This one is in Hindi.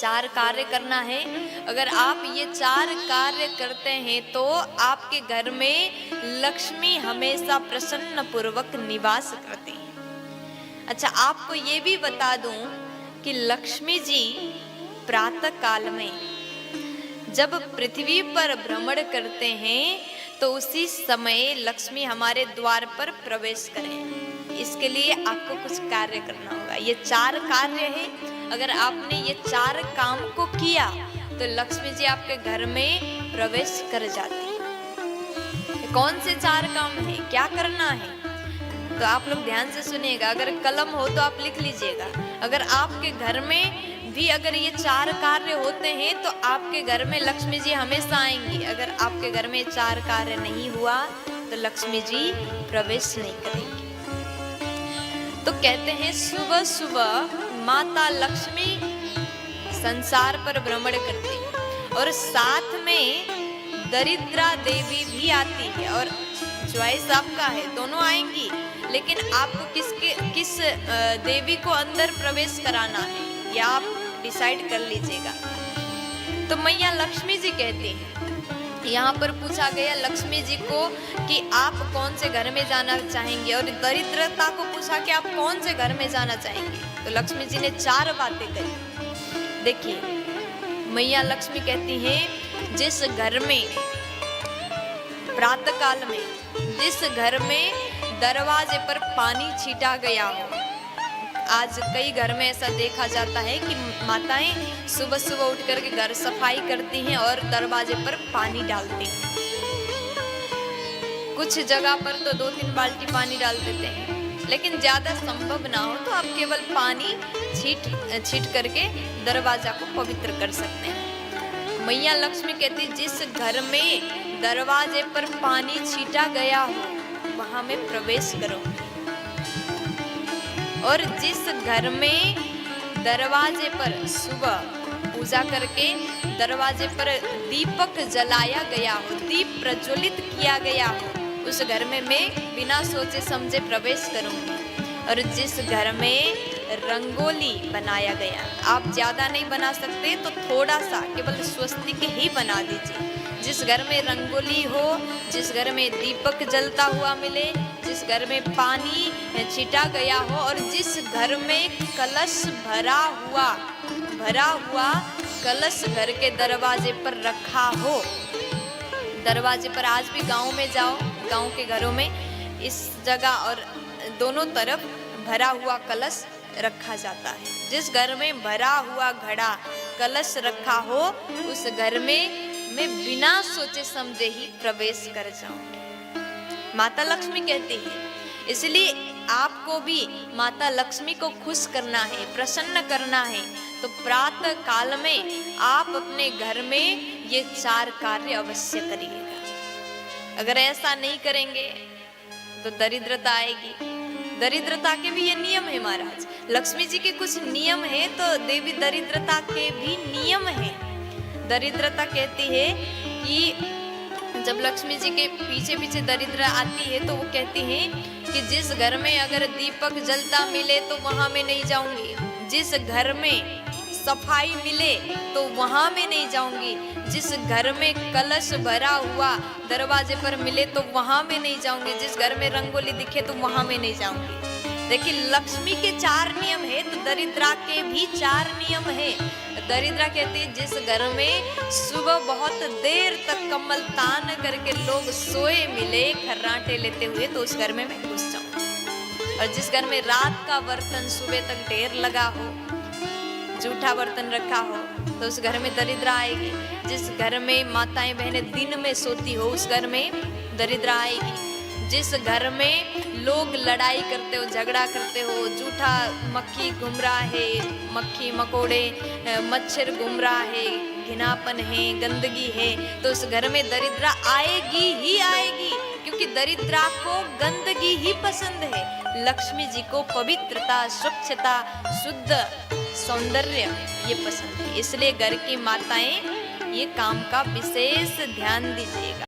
4 कार्य करना है। अगर आप ये 4 कार्य करते हैं तो आपके घर में लक्ष्मी हमेशा प्रसन्न पूर्वक निवास करती है। अच्छा, आपको ये भी बता दूं कि लक्ष्मी जी प्रातः काल में जब पृथ्वी पर भ्रमण करते हैं तो उसी समय लक्ष्मी हमारे द्वार पर प्रवेश करें। इसके लिए आपको कुछ कार्य करना होगा। ये 4 कार्य है, अगर आपने ये 4 काम को किया तो लक्ष्मी जी आपके घर में प्रवेश कर जाती है। कौन से 4 काम है, क्या करना है, तो आप लोग ध्यान से सुनिएगा। अगर कलम हो तो आप लिख लीजिएगा। अगर आपके घर में भी अगर ये 4 कार्य होते हैं तो आपके घर में लक्ष्मी जी हमेशा आएंगी। अगर आपके घर में 4 कार्य नहीं हुआ तो लक्ष्मी जी प्रवेश नहीं करेंगी। तो कहते हैं सुबह सुबह माता लक्ष्मी संसार पर भ्रमण करती है और साथ में दरिद्रा देवी भी आती है। और चॉइस आपका है, दोनों आएंगी, लेकिन आपको किस देवी को अंदर प्रवेश कराना है या आप डिसाइड कर लीजिएगा। तो मैया लक्ष्मी जी कहती हैं, यहाँ पर पूछा गया लक्ष्मी जी को कि आप कौन से घर में जाना चाहेंगे, और दरिद्रता को पूछा कि आप कौन से घर में जाना चाहेंगे। तो लक्ष्मी जी ने 4 बातें कही। देखिए, मैया लक्ष्मी कहती हैं, जिस घर में प्रातः काल में जिस घर में दरवाजे पर पानी छीटा गया हो। आज कई घर में ऐसा देखा जाता है कि माताएं सुबह सुबह उठ करके घर सफाई करती हैं और दरवाजे पर पानी डालती हैं। कुछ जगह पर तो 2-3 बाल्टी पानी डाल देते हैं, लेकिन ज्यादा संभव ना हो तो आप केवल पानी छीट करके दरवाजा को पवित्र कर सकते हैं। मैया लक्ष्मी कहती, जिस घर में दरवाजे पर पानी छीटा गया हो वहां में प्रवेश करो। और जिस घर में दरवाजे पर सुबह पूजा करके दरवाजे पर दीपक जलाया गया हो, दीप प्रज्वलित किया गया हो, उस घर में मैं बिना सोचे समझे प्रवेश करूंगी। और जिस घर में रंगोली बनाया गया, आप ज्यादा नहीं बना सकते तो थोड़ा सा केवल स्वस्तिक ही बना दीजिए। जिस घर में रंगोली हो, जिस घर में दीपक जलता हुआ मिले, जिस घर में पानी छिटा गया हो, और जिस घर में कलश भरा हुआ कलश घर के दरवाजे पर रखा हो। दरवाजे पर आज भी गांव में जाओ, गांव के घरों में इस जगह और दोनों तरफ भरा हुआ कलश रखा जाता है। जिस घर में भरा हुआ घड़ा कलश रखा हो, उस घर में मैं बिना सोचे समझे ही प्रवेश कर जाऊंगी। माता लक्ष्मी कहती है, इसलिए आपको भी माता लक्ष्मी को खुश करना है, प्रसन्न करना है, तो प्रातः काल में आप अपने घर में ये 4 कार्य अवश्य करिएगा। अगर ऐसा नहीं करेंगे तो दरिद्रता आएगी। दरिद्रता के भी ये नियम है महाराज। लक्ष्मी जी के कुछ नियम है तो देवी दरिद्रता के भी नियम है। दरिद्रता कहती है कि जब लक्ष्मी जी के पीछे पीछे दरिद्र आती है तो वो कहती है कि जिस घर में अगर दीपक जलता मिले तो वहां में नहीं जाऊंगी, जिस घर में सफाई मिले तो वहां में नहीं जाऊंगी, जिस घर में कलश भरा हुआ दरवाजे पर मिले तो वहां में नहीं जाऊंगी, जिस घर में रंगोली दिखे तो वहां में नहीं जाऊंगी। देखिए, लक्ष्मी के 4 नियम है तो दरिद्रा के भी 4 नियम है। दरिद्रा कहती है, जिस घर में सुबह बहुत देर तक कमल तान करके लोग सोए मिले खर्राटे लेते हुए, तो उस घर में मैं घुस जाऊं। और जिस घर में रात का बर्तन सुबह तक ढेर लगा हो, जूठा बर्तन रखा हो, तो उस घर में दरिद्रा आएगी। जिस घर में माताएं बहनें दिन में सोती हो, उस घर में दरिद्रा आएगी। जिस घर में लोग लड़ाई करते हो, झगड़ा करते हो, जूठा मक्खी घूम रहा है, मक्खी मकोड़े मच्छर घूम रहा है, घिनापन है, गंदगी है, तो उस घर में दरिद्रा आएगी ही आएगी, क्योंकि दरिद्रा को गंदगी ही पसंद है। लक्ष्मी जी को पवित्रता, स्वच्छता, शुद्ध सौंदर्य ये पसंद है। इसलिए घर की माताएं ये काम का विशेष ध्यान दीजिए।